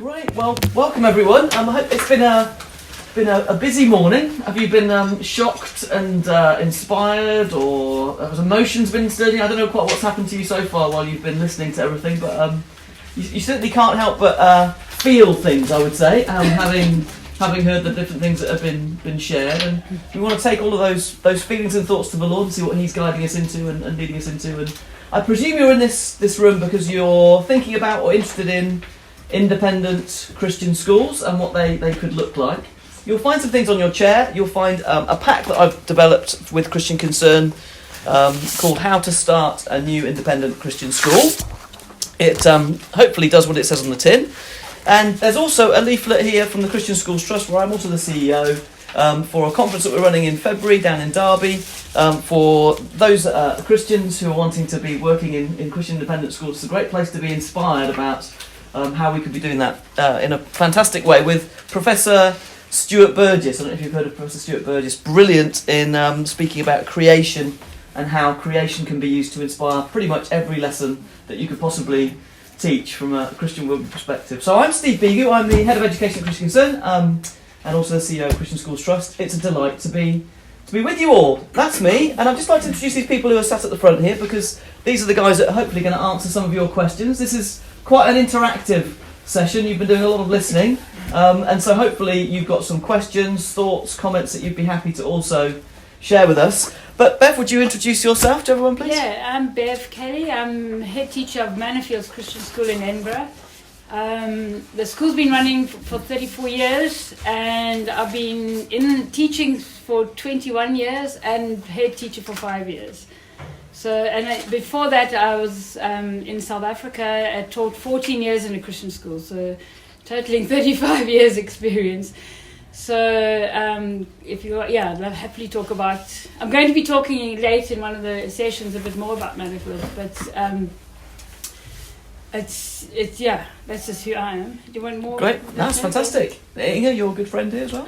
Great. Well, welcome everyone. I hope it's been a busy morning. Have you been shocked and inspired, or have emotions been stirring? I don't know quite what's happened to you so far while you've been listening to everything, but you certainly can't help but feel things. I would say, having heard the different things that have been shared, and we want to take all of those feelings and thoughts to the Lord and see what He's guiding us into and leading us into. And I presume you're in this room because you're thinking about or interested in independent Christian schools and what they could look like. You'll find some things on your chair. You'll find a pack that I've developed with Christian Concern called How to Start a New Independent Christian School. It hopefully does what it says on the tin. And there's also a leaflet here from the Christian Schools Trust, where I'm also the CEO, for a conference that we're running in February down in Derby, for those Christians who are wanting to be working in Christian independent schools. It's a great place to be inspired about how we could be doing that in a fantastic way with Professor Stuart Burgess. I don't know if you've heard of Professor Stuart Burgess. Brilliant in speaking about creation and how creation can be used to inspire pretty much every lesson that you could possibly teach from a Christian world perspective. So I'm Steve Beegoo. I'm the Head of Education at Christian Concern and also the CEO of Christian Schools Trust. It's a delight to be with you all. That's me, and I'd just like to introduce these people who are sat at the front here, because these are the guys that are hopefully going to answer some of your questions. This is quite an interactive session. You've been doing a lot of listening, and so hopefully you've got some questions, thoughts, comments that you'd be happy to also share with us. But Bev, would you introduce yourself to everyone, please? Yeah, I'm Bev Kelly. I'm head teacher of Mannafields Christian School in Edinburgh. The school's been running for 34 years, and I've been in teaching for 21 years and head teacher for 5 years. So, and before that, I was in South Africa. I taught 14 years in a Christian school, so totaling 35 years experience. So, if you, I'll happily talk about. I'm going to be talking later in one of the sessions a bit more about Mannafields, but it's that's just who I am. Do you want more? Great, that's fantastic. Inge, you're a good friend here as well.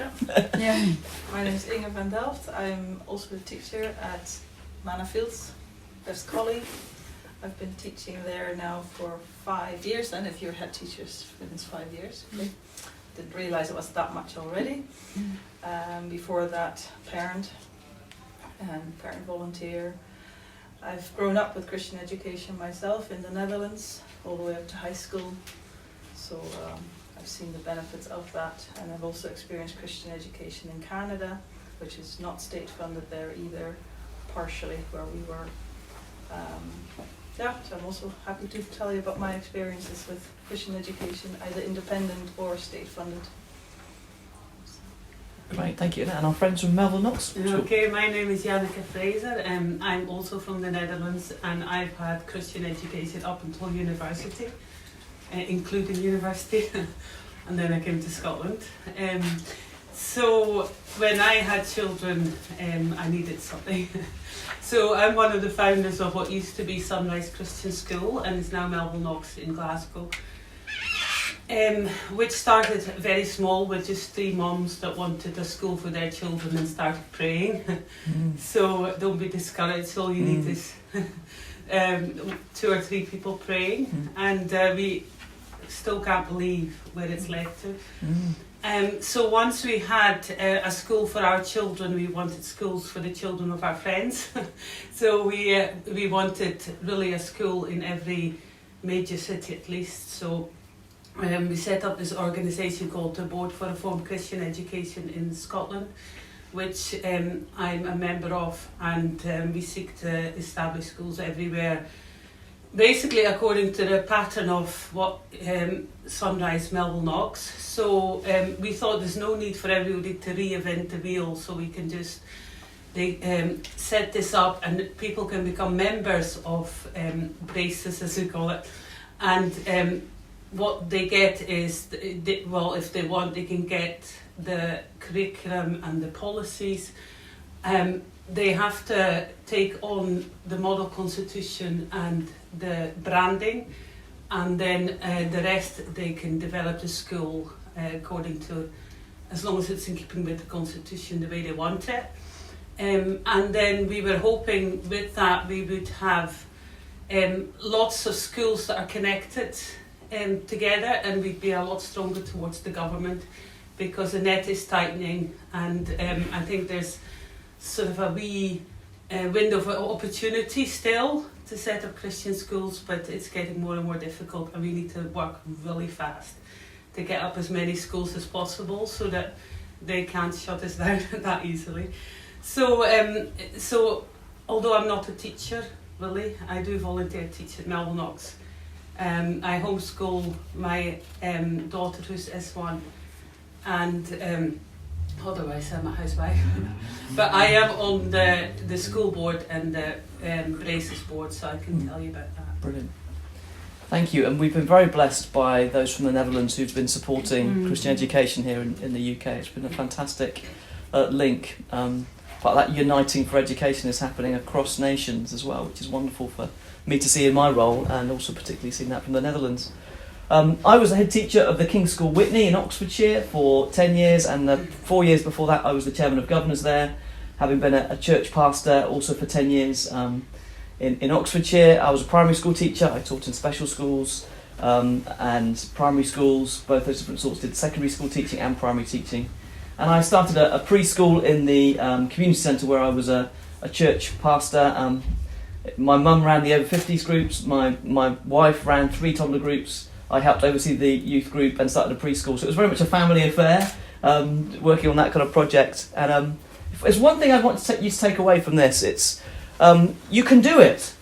Yeah. My name is Inge van Delft. I'm also a teacher at Mannafields. Bev's colleague. I've been teaching there now for 5 years, and if you're head teachers, it's 5 years. Okay. Didn't realise it was that much already. Before that, parent volunteer. I've grown up with Christian education myself in the Netherlands, all the way up to high school. So I've seen the benefits of that, and I've also experienced Christian education in Canada, which is not state funded there either, partially where we were. So I'm also happy to tell you about my experiences with Christian education, either independent or state funded. Great, thank you. And our friends from Melville Knox. Okay, my name is Janneke Fraser. I'm also from the Netherlands, and I've had Christian education up until university, including university, and then I came to Scotland. So when I had children, I needed something. So I'm one of the founders of what used to be Sunrise Christian School, and is now Melville Knox in Glasgow, which started very small with just 3 mums that wanted a school for their children and started praying. So don't be discouraged, all you need is 2 or 3 people praying, and we still can't believe where it's led to. So once we had a school for our children, we wanted schools for the children of our friends. So we wanted really a school in every major city at least. So we set up this organisation called the Board for Reformed Christian Education in Scotland, which I'm a member of, and we seek to establish schools everywhere, basically according to the pattern of what Sunrise Melville Knox. So we thought there's no need for everybody to reinvent the wheel, so we can just set this up and people can become members of braces, as we call it, and what they get is, if they want, they can get the curriculum and the policies. They have to take on the model constitution and the branding, and then the rest they can develop the school according to, as long as it's in keeping with the constitution the way they want it. And then we were hoping with that we would have lots of schools that are connected together, and we'd be a lot stronger towards the government, because the net is tightening, and I think there's sort of a wee window of opportunity still to set up Christian schools, but it's getting more and more difficult, and we need to work really fast to get up as many schools as possible so that they can't shut us down that easily. So although I'm not a teacher, really, I do volunteer teach at Melville Knox. I homeschool my daughter, who's S1, and otherwise I'm a housewife. But I am on the school board and the braces board, so I can tell you about that. Brilliant. Thank you. And we've been very blessed by those from the Netherlands who've been supporting Christian education here in the UK. It's been a fantastic link. But that uniting for education is happening across nations as well, which is wonderful for me to see in my role, and also particularly seeing that from the Netherlands. I was the head teacher of the King's School Witney in Oxfordshire for 10 years, and 4 years before that I was the chairman of governors there, having been a church pastor also for 10 years in Oxfordshire. I was a primary school teacher. I taught in special schools and primary schools, both those different sorts, did secondary school teaching and primary teaching. And I started a preschool in the community centre where I was a church pastor. My mum ran the over 50s groups, my wife ran 3 toddler groups. I helped oversee the youth group and started a preschool. So it was very much a family affair, working on that kind of project. And if there's one thing I want you to take away from this, it's you can do it.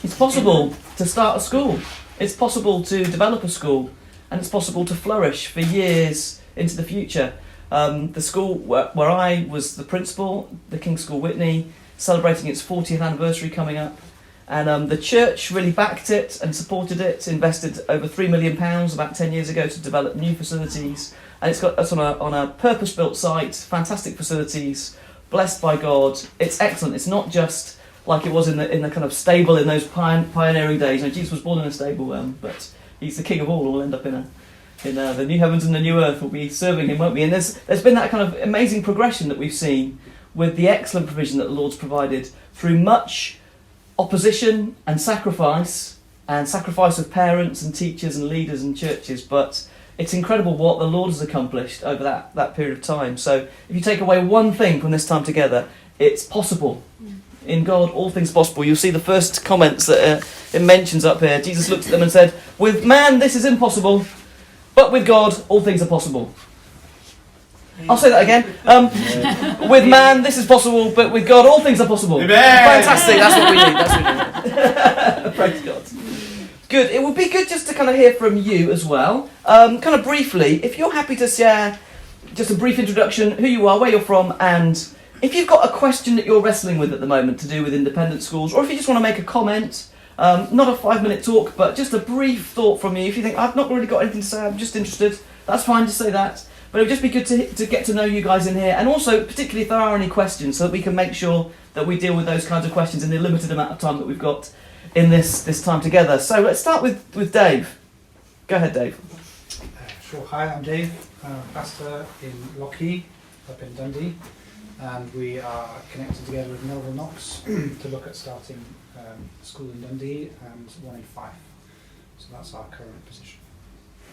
It's possible to start a school. It's possible to develop a school. And it's possible to flourish for years into the future. The school where I was the principal, the King's School Witney, celebrating its 40th anniversary coming up. And the church really backed it and supported it, invested over £3 million about 10 years ago to develop new facilities. And it's got us on a purpose-built site, fantastic facilities, blessed by God. It's excellent. It's not just like it was in the kind of stable in those pioneering days. You know, Jesus was born in a stable, but he's the king of all. We'll end up in the new heavens and the new earth. We'll be serving him, won't we? And there's been that kind of amazing progression that we've seen with the excellent provision that the Lord's provided through much opposition and sacrifice of parents and teachers and leaders and churches. But it's incredible what the Lord has accomplished over that period of time. So if you take away one thing from this time together, it's possible. In God, all things are possible. You'll see the first comments that it mentions up here. Jesus looked at them and said, "With man this is impossible, but with God all things are possible." I'll say that again. With man this is possible, but with God all things are possible. Amen. Fantastic, that's what we need. That's what we need. Praise God. Good. It would be good just to kind of hear from you as well. Kind of briefly, if you're happy to share just a brief introduction, who you are, where you're from, and if you've got a question that you're wrestling with at the moment to do with independent schools, or if you just want to make a comment, not a 5-minute talk, but just a brief thought from you. If you think, I've not really got anything to say, I'm just interested, that's fine, just say that. But it would just be good to get to know you guys in here, and also particularly if there are any questions, so that we can make sure that we deal with those kinds of questions in the limited amount of time that we've got in this time together. So let's start with Dave. Go ahead, Dave. Sure. Hi, I'm Dave, pastor in Lockheed, up in Dundee, and we are connected together with Melville Knox to look at starting a school in Dundee and one in Fife. So that's our current position.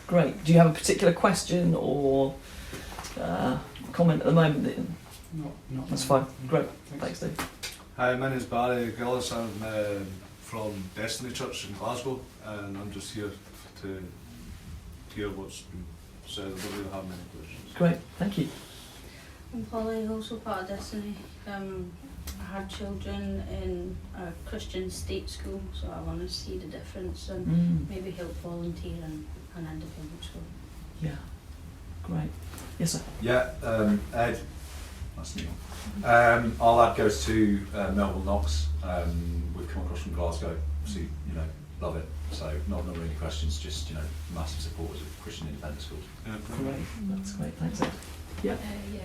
Great. Do you have a particular question or comment at the moment? No. That's fine. Great. Thanks, Dave. Hi, my name is Barry Gillis. I'm from Destiny Church in Glasgow, and I'm just here to hear what's been said. I don't really have many questions. Great. Thank you. I'm Polly, also part of Destiny. I had children in a Christian state school, so I want to see the difference and maybe help volunteer in an independent school. Yeah. Great. Yes, sir. Yeah, Ed, that's Neil. Our lad goes to Melville Knox. We've come across from Glasgow, so love it. So not really any questions, just massive supporters of Christian independent schools. Yeah, Great. That's great. Thanks, Ed. Yeah.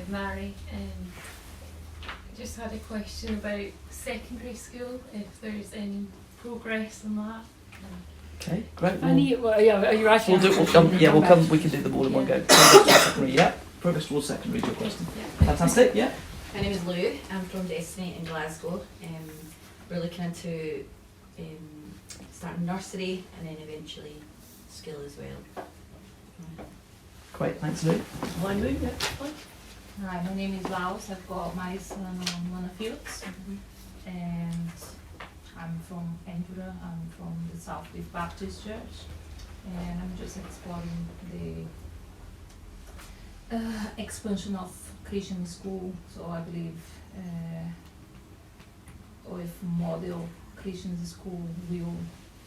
Mary. Just had a question about secondary school, if there's any progress on that. Okay. Great. Are you actually? We'll come. We can do them all in one go. Secondary. Yeah. Progress towards secondary. Is your question? Fantastic. Yeah. My name is Lou. I'm from Destiny in Glasgow. We're looking into starting nursery and then eventually skill as well. Great, thanks, Lou. Hi, Lou. Yeah, fine. Hi, my name is Laos. I've got my son on Mannafields, and I'm from Edinburgh. I'm from the Southwest Baptist Church, and I'm just exploring the expansion of Christian school. So I believe with model Christian school will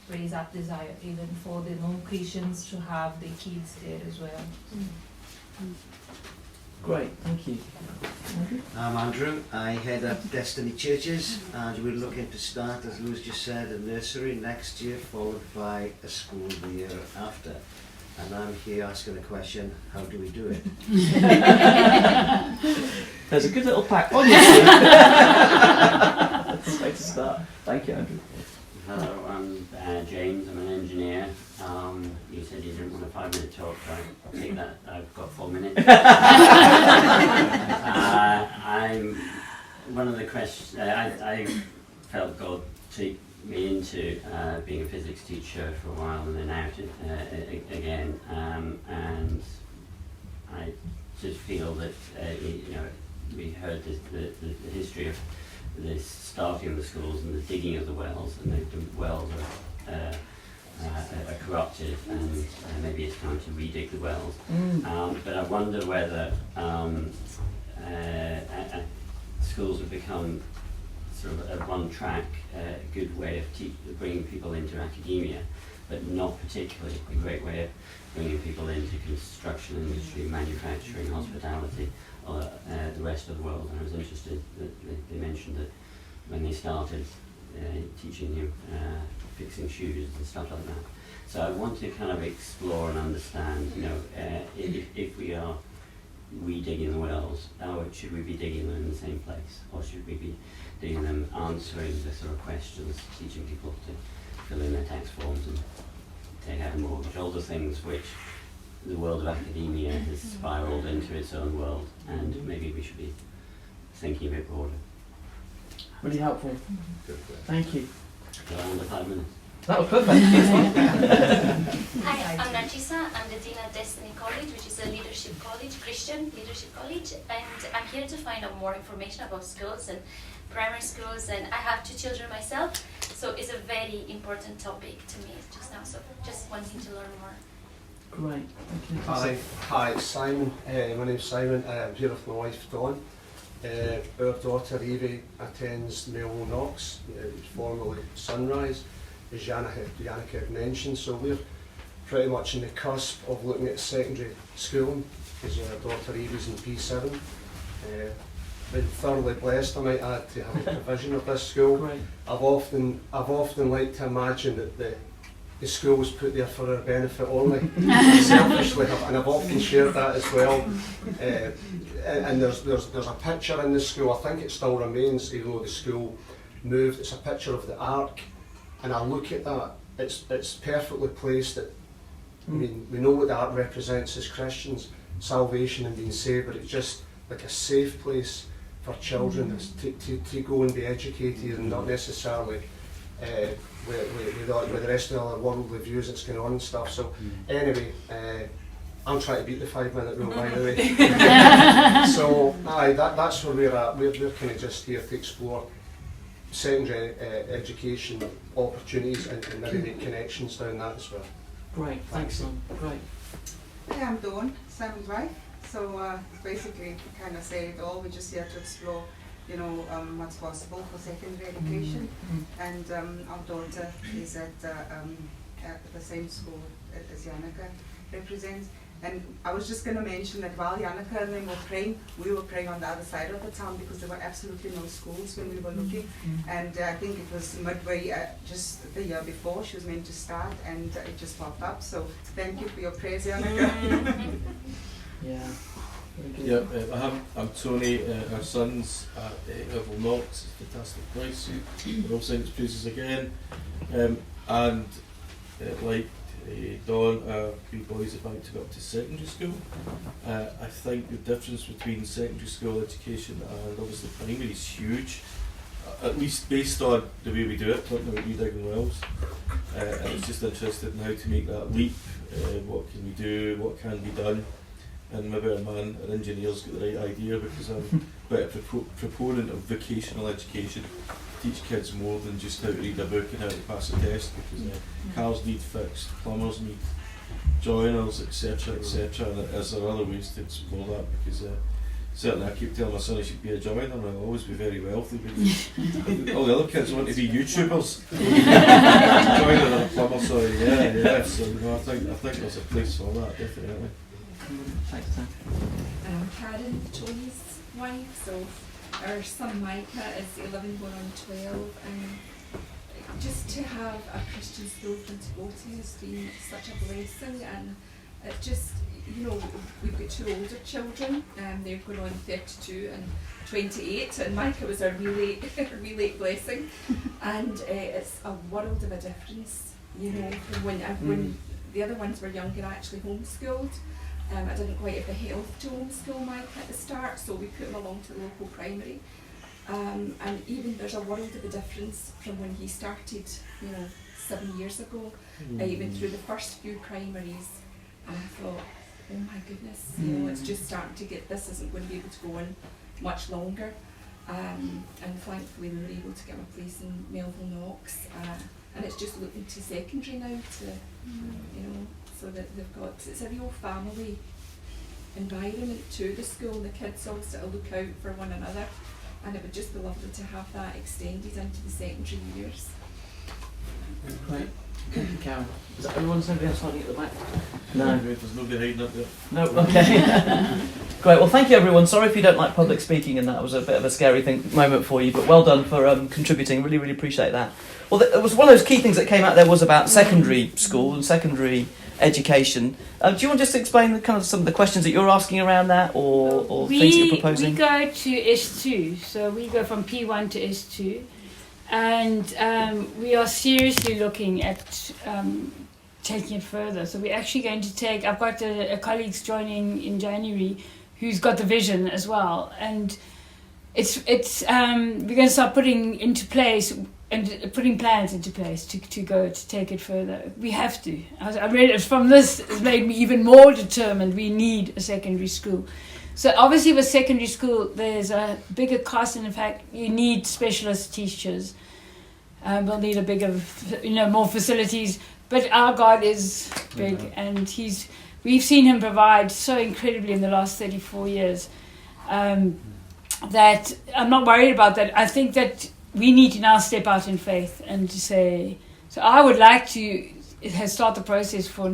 raise up desire even for the non-Christians to have the kids there as well. Great, thank you. I'm Andrew. I head up Destiny Churches, and we're looking to start, as Lou's just said, a nursery next year, followed by a school the year after. And I'm here asking the question, how do we do it? There's a good little pack on your seat. That's a way to start. Thank you, Andrew. Hello, I'm James. I'm an engineer. You said you didn't want a 5-minute talk, so I'll take that. I've got 4 minutes. I'm one of the questions. I felt God take me into being a physics teacher for a while and then out again, and I just feel that we heard the history of the starting of the schools and the digging of the wells, and the wells are corrupted, and maybe it's time to redig the wells. But I wonder whether schools have become sort of a one-track, good way of bringing people into academia, but not particularly a great way of bringing people into construction industry, manufacturing, hospitality, or the rest of the world. And I was interested that they mentioned that when they started teaching you fixing shoes and stuff like that. So I want to kind of explore and understand, if we are redigging the wells, should we be digging them in the same place, or should we be digging them, answering the sort of questions, teaching people to fill in their tax forms and take out a mortgage, all the things which the world of academia has spiraled into its own world, and maybe we should be thinking a bit broader. Really helpful. Thank you. So under 5 minutes. That was perfect. Hi, I'm Narcisa. I'm the Dean at Destiny College, which is a leadership college, Christian leadership college, and I'm here to find out more information about schools and primary schools, and I have 2 children myself, so it's a very important topic to me just now, so just wanting to learn more. Great, thank you. Hi, it's Simon. My name's Simon. I'm here with my wife Dawn. Our daughter Evie attends Melville Knox, formerly Sunrise, as Yannick had mentioned, so we're pretty much in the cusp of looking at secondary schooling, because our daughter Evie's in P7. Been thoroughly blessed, I might add, to have a provision of this school. Great. I've often liked to imagine that the school was put there for our benefit only, selfishly, and I've often shared that as well. And there's a picture in the school, I think it still remains, even though the school moved. It's a picture of the Ark, and I look at that, it's perfectly placed. I mean, we know what the Ark represents as Christians, salvation and being saved, but it's just like a safe place for children to go and be educated, and not necessarily with the rest of the other worldly views that's going on and stuff. So anyway, I'm trying to beat the 5-minute rule, by the way. So that's where we're at. We're kind of just here to explore secondary education opportunities and maybe make connections down that as well. Great, thanks Son. Great. Hi, I'm Dawn, Simon's wife. So basically, kind of say it all. We're just here to explore, what's possible for secondary education. And our daughter is at the same school as Yannicka represents. And I was just going to mention that while Yannicka and them were praying, we were praying on the other side of the town, because there were absolutely no schools when we were looking. And I think it was midway, just the year before she was meant to start, and it just popped up. So thank you for your prayers, Yannicka. Yeah. Yeah, I'm Tony. Our son's at UfE Knox, it's a fantastic place. We're all singing its praises again. And like Dawn, our 3 boys are about to go up to secondary school. I think the difference between secondary school education and obviously primary is huge, at least based on the way we do it, talking about redigging wells. And it's just interested in how to make that leap what can we do, what can be done, and maybe an engineer's got the right idea, because I'm quite a proponent of vocational education. Teach kids more than just how to read a book and how to pass a test, because cars need fixed, plumbers need joiners, etc., etc. And is there other ways to explore that? Because certainly I keep telling my son he should be a joiner, and I'll always be very wealthy, because all the other kids want to be YouTubers. Joiner and a plumber, sorry, yeah. So I think there's a place for that, definitely. Thanks, Sam. Karen, Tony's wife, so our son Micah is 11 going on 12, and just to have a Christian school for him to go to has been such a blessing. And it just, we've got 2 older children, and they're going on 32 and 28, and Micah was a really late blessing, and it's a world of a difference, from when the other ones were younger. I actually homeschooled. I didn't quite have the health to homeschool Mike at the start, so we put him along to the local primary. And even there's a world of a difference from when he started, 7 years ago. I went through the first few primaries, and I thought, oh my goodness, it's just starting to get, this isn't going to be able to go on much longer. And thankfully we were able to get him a place in Melville Knox, and it's just looking to secondary now to, so that they've got, it's a real family environment to the school. The kids all sort of look out for one another, and it would just be lovely to have that extended into the secondary years. Great. Thank you, Karen. Is that everyone? Somebody else hiding at the back? No. There's nobody hiding up there. No, okay. Great, well thank you everyone. Sorry if you don't like public speaking and that was a bit of a scary moment for you, but well done for contributing. Really, really appreciate that. Well, it was one of those key things that came out there was about secondary school and secondary education. Do you want just to explain the kind of some of the questions that you're asking around that, or things that you're proposing? We go to S2, so we go from P1 to S2, and we are seriously looking at taking it further. So we're actually going to take, I've got a colleagues joining in January who's got the vision as well, and it's we're going to start putting into place and putting plans into place to go to take it further. We have to. I read it from this, it's made me even more determined. We need a secondary school. So obviously with secondary school there's a bigger cost, and in fact you need specialist teachers. We'll need a bigger, more facilities. But our God is big, and we've seen him provide so incredibly in the last 34 years that I'm not worried about that. I think that we need to now step out in faith and to say, so I would like to start the process for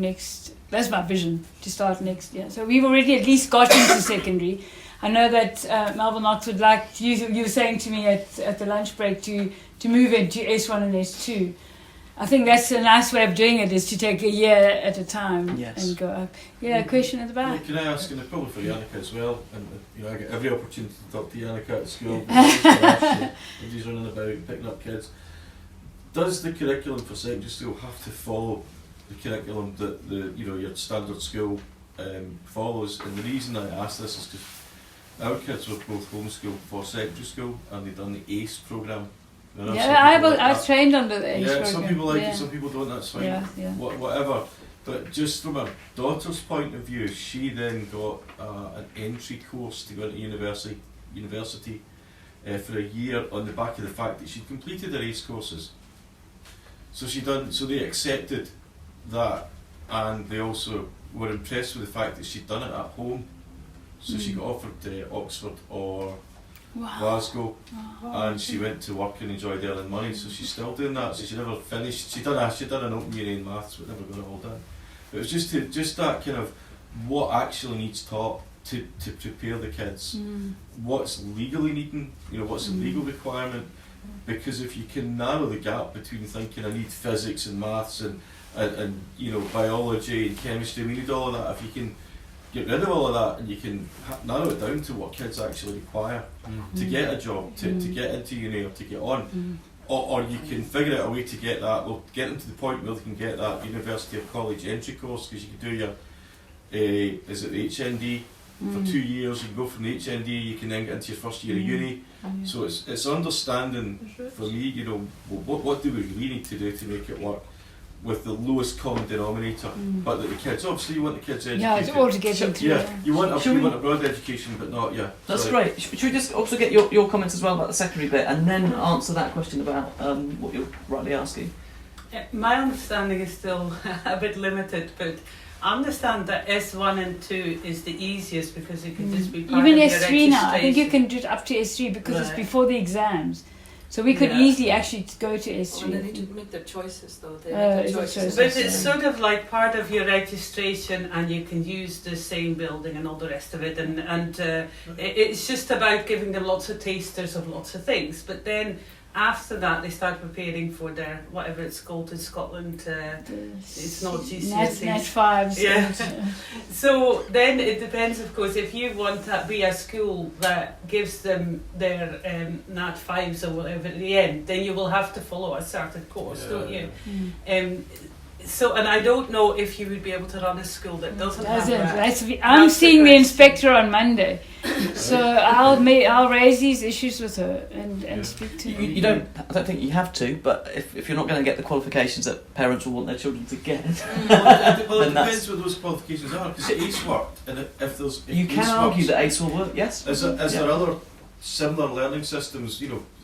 that's my vision, to start next year. So we've already at least got into secondary. I know that Melville Knox would like, you were saying to me at the lunch break to move into S1 and S2. I think that's a nice way of doing it, is to take a year at a time and go up. Yeah, a question at the back. Can I ask, and probably for Yannicka as well, and I get every opportunity to talk to Yannicka at school, he's running about, picking up kids. Does the curriculum for secondary school have to follow the curriculum that your standard school follows? And the reason I ask this is because our kids were both homeschooled for secondary school, and they've done the ACE programme. I was trained under the ACE program. Some people like it, some people don't, that's fine. Whatever. But just from her daughter's point of view, she then got an entry course to go into university for a year on the back of the fact that she'd completed her ACE courses. So they accepted that, and they also were impressed with the fact that she'd done it at home. So she got offered Oxford or Glasgow, and she went to work and enjoyed earning money. So she's still doing that. So she never finished. She'd done an open year in maths, but never got it all done. But it was just that kind of what actually needs taught to prepare the kids. What's legally needing, what's the legal requirement? Because if you can narrow the gap between thinking I need physics and maths and biology and chemistry, we need all of that. If you can get rid of all of that and you can narrow it down to what kids actually require to get a job, to get into uni or to get on, or you can figure out a way to get that, get them to the point where they can get that university or college entry course, because you can do your is it the HND for 2 years. You can go from the HND, you can then get into your first year of uni. So it's understanding for me, what do we really need to do to make it work. with the lowest common denominator, but that the kids, obviously you want the kids educated. Yeah, it's all to get them through. Yeah, you want a broad education, but not, That's sorry. great. Should we just also get your comments as well about the secondary bit, and then answer that question about what you're rightly asking? My understanding is still a bit limited, but I understand that S1 and 2 is the easiest because it can just be part Even of your S3 now, I think you registration. can do it up to S3 because it's Right. before the exams. So we could Yeah. easily actually go to S3. Well, they need to make their choices though. They Oh, make is their it choices. But it's sort of like part of your registration, and you can use the same building and all the rest of it. And it's just about giving them lots of tasters of lots of things. But then after that, they start preparing for their whatever it's called in Scotland. It's not GCSEs. Nat 5s. Yeah. and, So then it depends, of course, if you want to be a school that gives them their Nat 5s or whatever at the end, then you will have to follow a certain course, don't you? So, and I don't know if you would be able to run a school that doesn't have that. I'm That's the seeing the question. inspector on Monday, so I'll raise these issues with her and speak to her. You don't. I don't think you have to, but if you're not going to get the qualifications that parents will want their children to get, Well, it then that's. depends what those qualifications are, because ACE worked, and if there's... If You can ACE argue works, that ACE will work. Yes. Is Yeah. there other similar learning systems,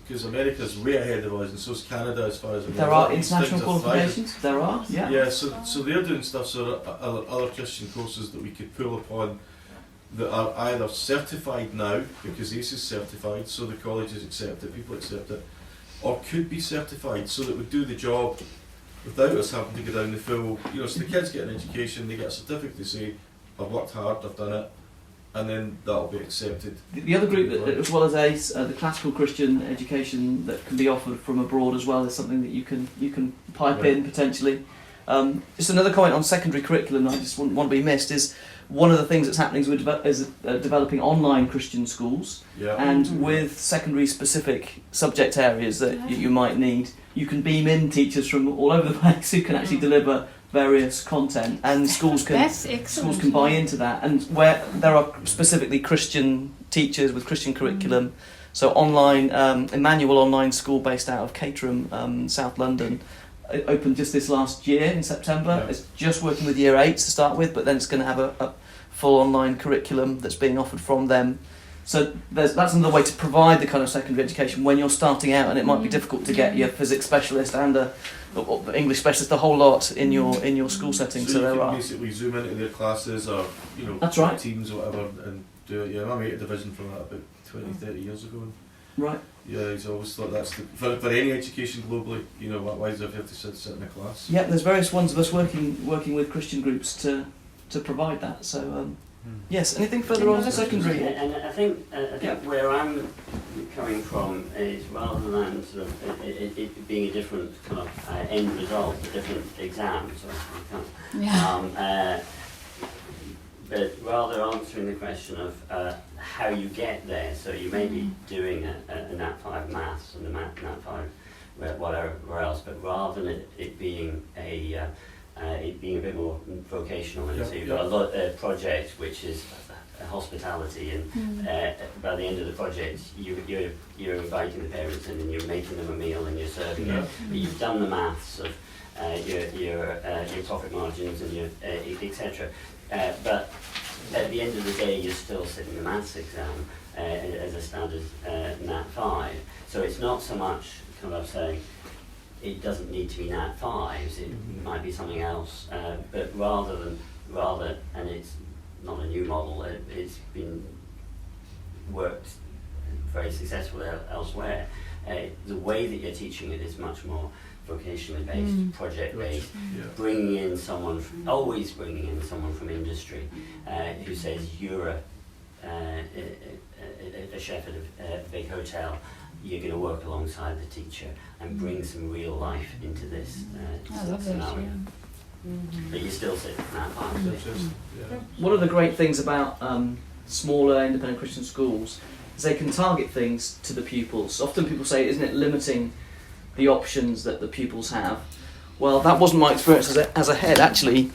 because America's way ahead of us, and so is Canada as far as... There are international qualifications. There are. Yeah. Yeah, so they're doing stuff, so there are other Christian courses that we could pull upon that are either certified now, because ACE is certified, so the colleges accept it, people accept it, or could be certified, so that would do the job without us having to go down the full, so the kids get an education, they get a certificate to say, I've worked hard, I've done it, and then that'll be accepted. The other group, as well as ACE, the classical Christian education that can be offered from abroad as well, is something that you can pipe in potentially. Just another comment on secondary curriculum that I just wouldn't want to be missed is one of the things that's happening is developing online Christian schools, and with secondary specific subject areas that you might need, you can beam in teachers from all over the place who can actually deliver various content, and schools can buy into that, and where there are specifically Christian teachers with Christian curriculum. So online, Emmanuel Online School based out of Caterham, South London, it opened just this last year in September. It's just working with year 8s to start with, but then it's going to have a full online curriculum that's being offered from them. So that's another way to provide the kind of secondary education when you're starting out, and it might be difficult to get your physics specialist and a English specialist, the whole lot in your school setting. So you there can are basically zoom into their classes or That's right. teams or whatever and do it. Yeah, I made a division from that about 20, 30 years ago. Right. Yeah, he's always thought that's for any education globally. Why does everyone have to sit in a class? Yeah, there's various ones of us working with Christian groups to provide that. So yes, anything further on secondary? And I think where I'm coming from is rather than sort of it being a different kind of end result, a different exam, but rather answering the question of how you get there. So you may be doing a Nat 5 maths and a Nat 5 whatever else, but rather than it being it being a bit more vocational, and so you've got a project which is hospitality, and by the end of the project you're inviting the parents in and you're making them a meal and you're serving it, but you've done the maths of your profit margins and your etc. But at the end of the day you're still sitting the maths exam as a standard Nat 5, so it's not so much kind of saying it doesn't need to be Nat 5s, it might be something else, but rather, and it's not a new model, it's been worked very successfully elsewhere. The way that you're teaching it is much more vocationally based, project based, bringing in someone, always bringing in someone from industry who says you're a chef at a big hotel, you're going to work alongside the teacher and bring some real life into this scenario. But you still sit in that part. One of the great things about smaller independent Christian schools is they can target things to the pupils. Often people say, isn't it limiting the options that the pupils have? Well, that wasn't my experience as a head. Actually,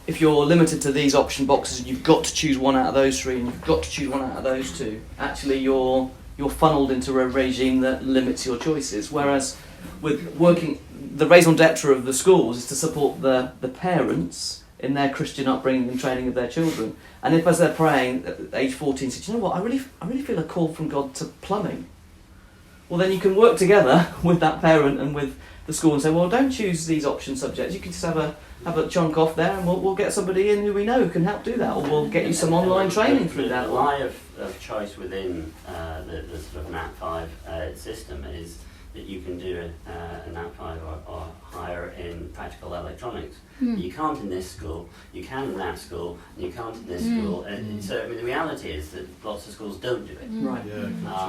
if you're limited to these option boxes and you've got to choose one out of those 3 and you've got to choose one out of those 2, actually you're funneled into a regime that limits your choices. Whereas with working the raison d'etre of the schools is to support the parents in their Christian upbringing and training of their children. And if, as they're praying at age 14, say, you know what, I really feel a call from God to plumbing. Well, then you can work together with that parent and with the school and say, well, don't choose these option subjects. You can just have a chunk off there, and we'll get somebody in who we know who can help do that, or we'll get you some online training through that. The lie of choice within the sort of Nat 5 system is that you can do a Nat 5 or higher in practical electronics. You can't in this school, you can in that school, and you can't in this school. And so I mean, the reality is that lots of schools don't do it. Right.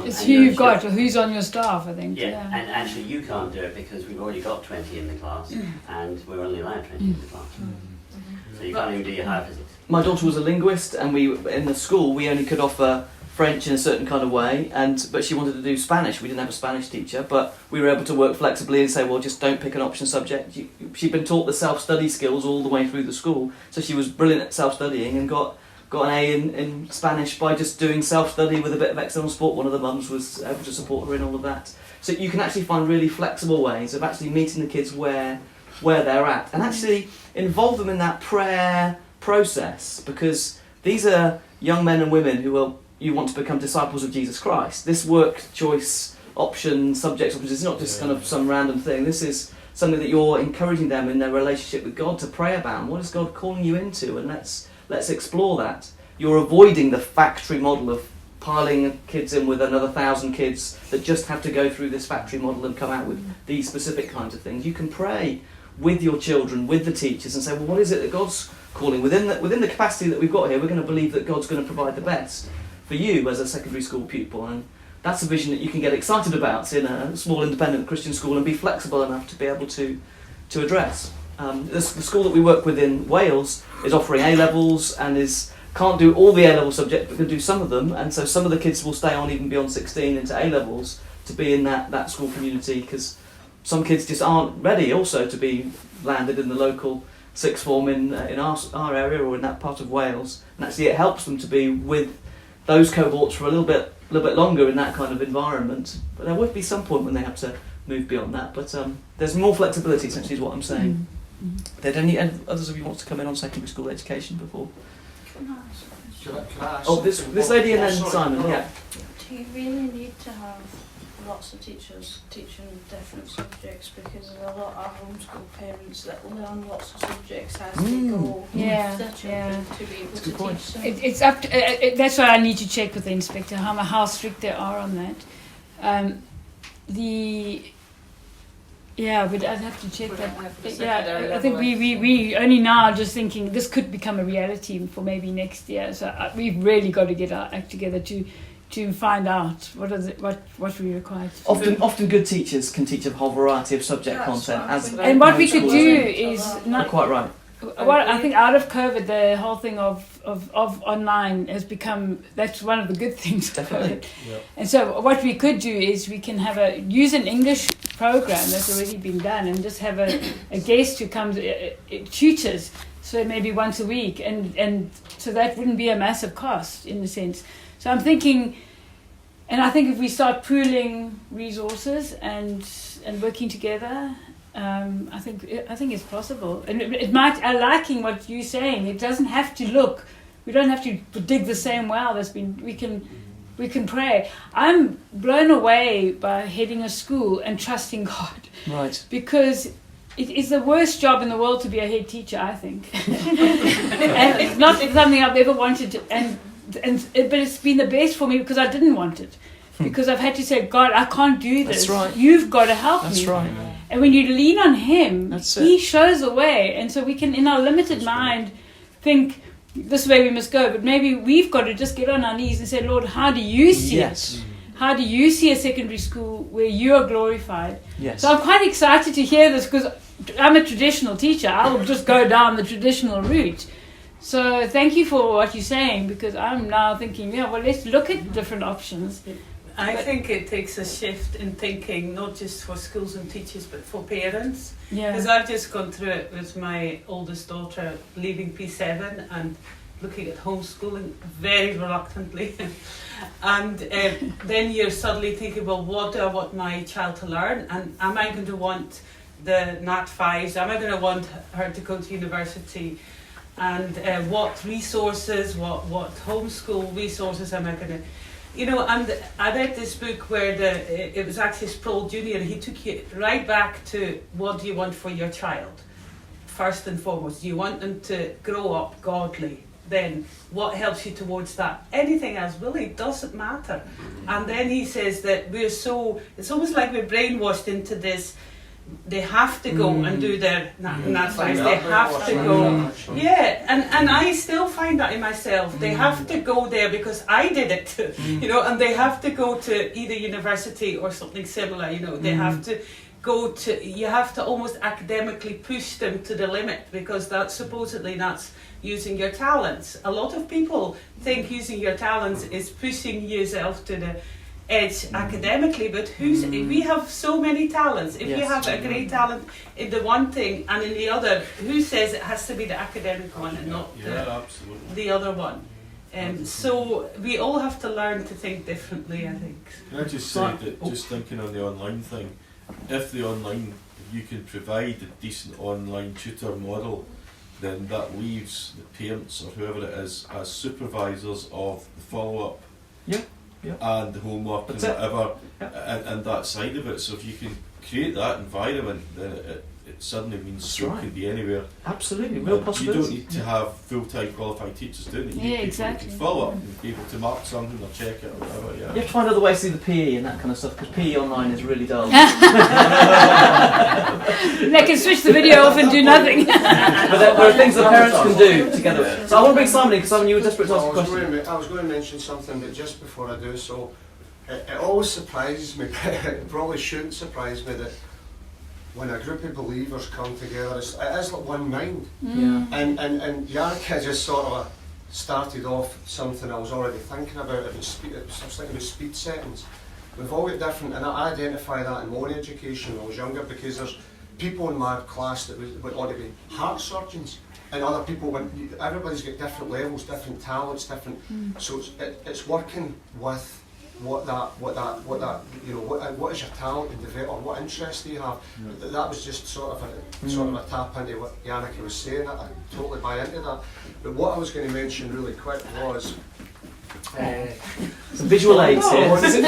It's who you've got, or who's on your staff, I think. Yeah, and actually you can't do it because we've already got 20 in the class, and we're only allowed 20 in the class. So you can't even do your higher physics. My daughter was a linguist, and in the school we only could offer French in a certain kind of way, but she wanted to do Spanish. We didn't have a Spanish teacher, but we were able to work flexibly and say, well, just don't pick an option subject. She'd been taught the self-study skills all the way through the school, so she was brilliant at self-studying and got an A in Spanish by just doing self-study with a bit of external support. One of the mums was able to support her in all of that. So you can actually find really flexible ways of actually meeting the kids where they're at, and actually involve them in that prayer process, because these are young men and women who you want to become disciples of Jesus Christ. This work choice option, subject options, is not just kind of some random thing. This is something that you're encouraging them in their relationship with God to pray about. And what is God calling you into? And let's explore that. You're avoiding the factory model of piling kids in with another 1,000 kids that just have to go through this factory model and come out with these specific kinds of things. You can pray with your children, with the teachers, and say, well, what is it that God's calling? Within the capacity that we've got here, we're going to believe that God's going to provide the best for you as a secondary school pupil, and that's a vision that you can get excited about in a small independent Christian school and be flexible enough to be able to address. The school that we work with in Wales is offering A-levels and can't do all the A-level subjects but can do some of them, and so some of the kids will stay on even beyond 16 into A-levels to be in that school community, because some kids just aren't ready also to be landed in the local sixth form in our area or in that part of Wales, and actually it helps them to be with those cohorts for a little bit longer in that kind of environment. But there would be some point when they have to move beyond that. But there's more flexibility, essentially, is what I'm saying. Are there any others of you want to come in on secondary school education before? Can I ask? Oh, this lady and then Simon. Yeah. Do you really need to have lots of teachers teaching different subjects, because there are a lot of homeschool parents that learn lots of subjects as they go with their children to be able to teach them? It's up to, that's why I need to check with the inspector how strict they are on that. But I'd have to check that. I think we only now just thinking this could become a reality for maybe next year. So we've really got to get our act together to find out what we require. Often good teachers can teach a whole variety of subject content. And what we could do is not quite right. Well, I think out of COVID, the whole thing of online has become, that's one of the good things of COVID. Yep. And so what we could do is we can use an English program that's already been done and just have a guest who comes, tutors, so maybe once a week, and so that wouldn't be a massive cost in a sense. So I'm thinking, and I think if we start pooling resources and working together, I think it's possible, and it might. I'm liking what you're saying. It doesn't have to look. We don't have to dig the same well. We can pray. I'm blown away by heading a school and trusting God. Right. Because it is the worst job in the world to be a head teacher, I think, and it's not something I've ever wanted to. But it's been the best for me because I didn't want it. Because I've had to say, God, I can't do this. That's right. You've got to help me. That's right. And when you lean on Him, He shows the way. And so we can, in our limited mind, think this way we must go. But maybe we've got to just get on our knees and say, Lord, how do you see it? How do you see a secondary school where you are glorified? Yes. So I'm quite excited to hear this because I'm a traditional teacher. I will just go down the traditional route. So thank you for what you're saying, because I'm now thinking, let's look at different options. I think it takes a shift in thinking, not just for schools and teachers, but for parents. Yeah. Because I've just gone through it with my oldest daughter leaving P7 and looking at homeschooling very reluctantly. And then you're suddenly thinking, well, what do I want my child to learn? And am I going to want the Nat 5s? Am I going to want her to go to university? And what resources, what homeschool resources am I going to... You know, and I read this book where it was actually Sproul Jr. He took you right back to what do you want for your child? First and foremost, do you want them to grow up godly? Then what helps you towards that? Anything else really doesn't matter. And then he says that it's almost like we're brainwashed into this. They have to go and do their Nat 5s. They have to go. Yeah, and I still find that in myself. They have to go there because I did it, you know, and they have to go to either university or something similar, you know. They have to go to, you have to almost academically push them to the limit because that's using your talents. A lot of people think using your talents is pushing yourself to the edge academically, but we have so many talents. If you have a great talent in the one thing and in the other, who says it has to be the academic one and not the other one? So we all have to learn to think differently, I think. Can I just say that, just thinking on the online thing, if you can provide a decent online tutor model, then that leaves the parents or whoever it is as supervisors of the follow-up and the homework and whatever, and that side of it. So if you can create that environment, then it suddenly means school can be anywhere. Absolutely, real possibility. You don't need to have full-time qualified teachers doing it. You need people who can follow up and be able to mark something or check it or whatever. Yeah. You have to find other ways to do the PE and that kind of stuff, because PE online is really dull. They can switch the video off and do nothing. But there are things that parents can do together. So I want to bring Simon in, because Simon, you were desperate to ask a question. I was going to mention something, but just before I do so, it always surprises me, it probably shouldn't surprise me, that when a group of believers come together, it is like one mind. And Yannicka just sort of started off something I was already thinking about. I was thinking about speed settings. We've all got different, and I identify that in my education when I was younger, because there's people in my class that went on to be heart surgeons, and other people everybody's got different levels, different talents, different. So it's working with what is your talent and develop, or what interests do you have. That was just sort of a tap into what Yannicka was saying. I totally buy into that. But what I was going to mention really quick was some visual aids here. What's it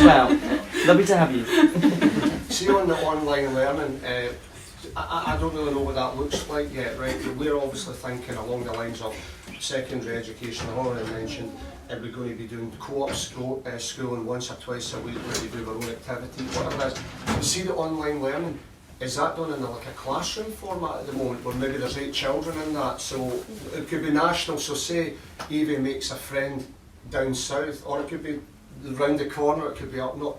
about? Lovely to have you. See, on the online learning, I don't really know what that looks like yet, right? But we're obviously thinking along the lines of secondary education. I already mentioned we're going to be doing co-op schooling once or twice a week where we do our own activity, whatever it is. You see, the online learning, is that done in like a classroom format at the moment, where maybe there's 8 children in that? So it could be national. So say Evie makes a friend down south, or it could be round the corner. It could be up north.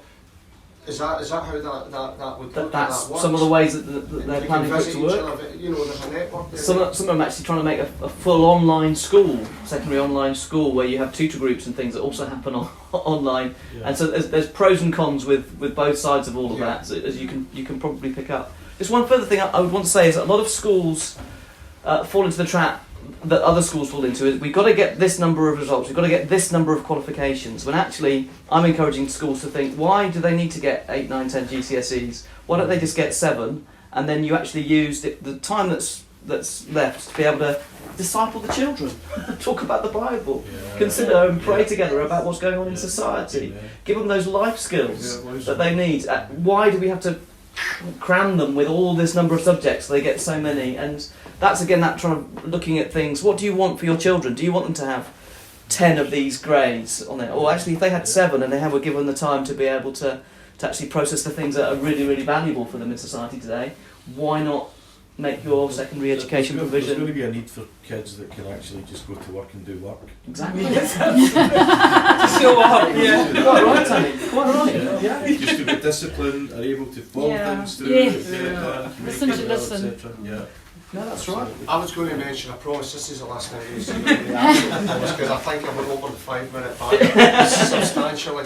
Is that how that would look? That's that works? some of the ways that they're planning for it to work. You know, there's a network there. Some of them actually trying to make a full online school, secondary online school, where you have tutor groups and things that also happen online. And so there's pros and cons with both sides of all of that, so, as you can probably pick up. Just one further thing I would want to say is that a lot of schools fall into the trap that other schools fall into, is we've got to get this number of results, we've got to get this number of qualifications, when actually I'm encouraging schools to think, why do they need to get 8, 9, 10 GCSEs? Why don't they just get 7, and then you actually use the time that's left to be able to disciple the children, talk about the Bible, consider and pray together about what's going on in society, give them those life skills that they need. Why do we have to cram them with all this number of subjects? They get so many, and that's again that looking at things. What do you want for your children? Do you want them to have 10 of these grades on there, or actually if they had 7 and they were given the time to be able to actually process the things that are really, really valuable for them in society today? Why not make your secondary education provision? There's going to be a need for kids that can actually just go to work and do work. Exactly. To show up, Quite right, Tony. Quite right. Yeah. Just to be disciplined, are able to follow things through, Listen to listen. etc. Yeah. No, that's right. I was going to mention, I promise this is the last time you see me, because I think I went over the 5-minute mark substantially.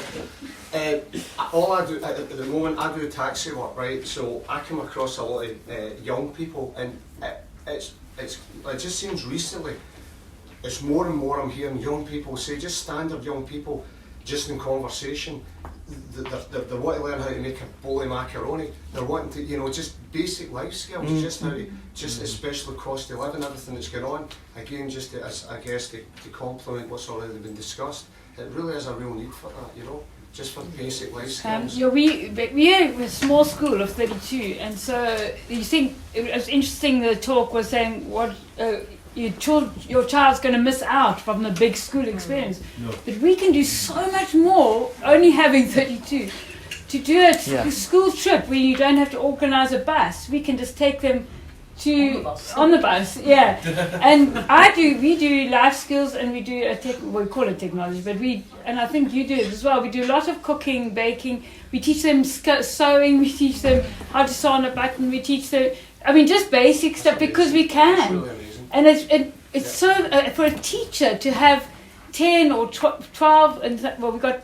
All I do at the moment, I do taxi work, right? So I come across a lot of young people, and it just seems recently, it's more and more I'm hearing young people say, just standard young people, just in conversation, they want to learn how to make a bowl of macaroni. They're wanting to, you know, just basic life skills, just how to, just especially cost of living, everything that's going on. Again, just to, I guess to complement what's already been discussed, it really is a real need for that, you know, just for basic life skills. Yeah, we're a small school of 32, and so you think it was interesting. The talk was saying what your child's going to miss out from the big school experience, but we can do so much more only having 32. To do a school trip where you don't have to organise a bus, we can just take them on the bus, yeah. And we do life skills, and we do we call it technology, but and I think you do it as well. We do a lot of cooking, baking. We teach them sewing. We teach them how to sew on a button. We teach them, I mean, just basic stuff because we can. It's really amazing. And it's so for a teacher to have 10 or 12, and we've got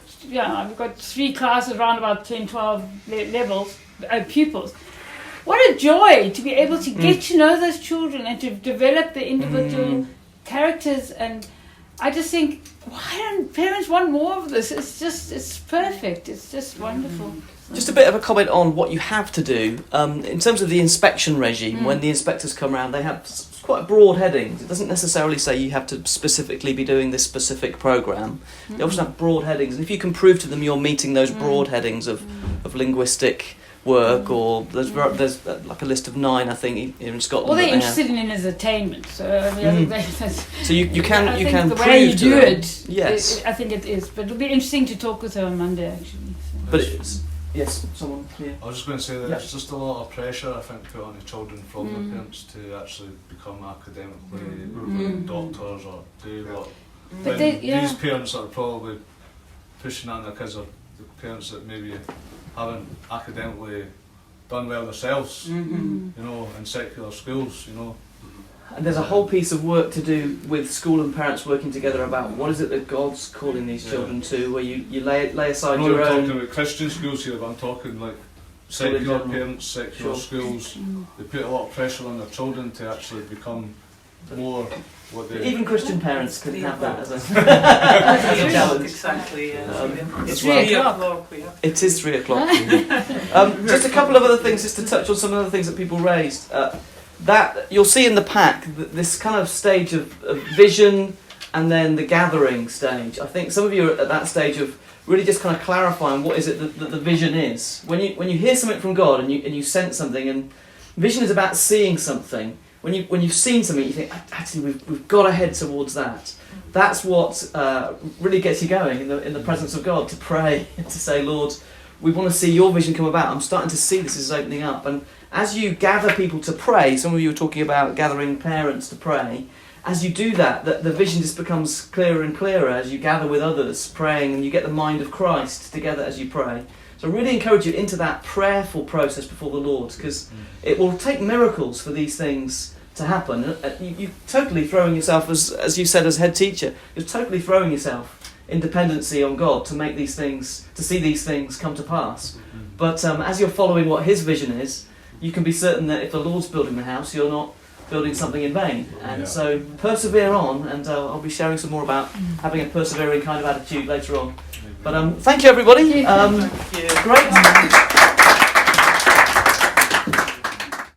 3 classes around about 10, 12 levels pupils. What a joy to be able to get to know those children and to develop the individual characters. And I just think, why don't parents want more of this? It's perfect. It's just wonderful. Just a bit of a comment on what you have to do. In terms of the inspection regime, when the inspectors come around, they have quite broad headings. It doesn't necessarily say you have to specifically be doing this specific programme. They also have broad headings. And if you can prove to them you're meeting those broad headings of linguistic work, or there's like a list of 9, I think, here in Scotland. Well, they're interested in his attainment, so I think that's. So you can the prove way you to do them. it. Yes, I think it is, but it'll be interesting to talk with her on Monday, actually. So. but it's someone here. I was just going to say that it's just a lot of pressure, I think, put on the children from their parents to actually become academically doctors or do what. But These parents that are probably pushing on their kids are the parents that maybe haven't academically done well themselves, you know, in secular schools, you know. And there's a whole piece of work to do with school and parents working together about what is it that God's calling these children to, where you lay aside I'm your not own. talking about Christian schools here, but I'm talking like secular parents, secular schools. They put a lot of pressure on their children to actually become more what they... Even Christian parents can have that as a challenge. Exactly, it's 3 o'clock. It is 3 o'clock. Just a couple of other things, just to touch on some of the things that people raised. That you'll see in the pack, this kind of stage of vision and then the gathering stage. I think some of you are at that stage of really just kind of clarifying what is it that the vision is. When you hear something from God and you sense something, and vision is about seeing something. When you've seen something, you think, actually we've got to head towards that. That's what really gets you going in the presence of God, to pray, to say, Lord, we want to see your vision come about. I'm starting to see this is opening up. And as you gather people to pray, some of you were talking about gathering parents to pray, as you do that, the vision just becomes clearer and clearer as you gather with others praying, and you get the mind of Christ together as you pray. So I really encourage you into that prayerful process before the Lord, because it will take miracles for these things to happen. You're totally throwing yourself, as you said, as head teacher, you're totally throwing yourself in dependency on God to make these things, to see these things come to pass. But as you're following what His vision is, you can be certain that if the Lord's building the house, you're not building something in vain. And so persevere on, and I'll be sharing some more about having a persevering kind of attitude later on. But thank you, everybody. Thank you. Great.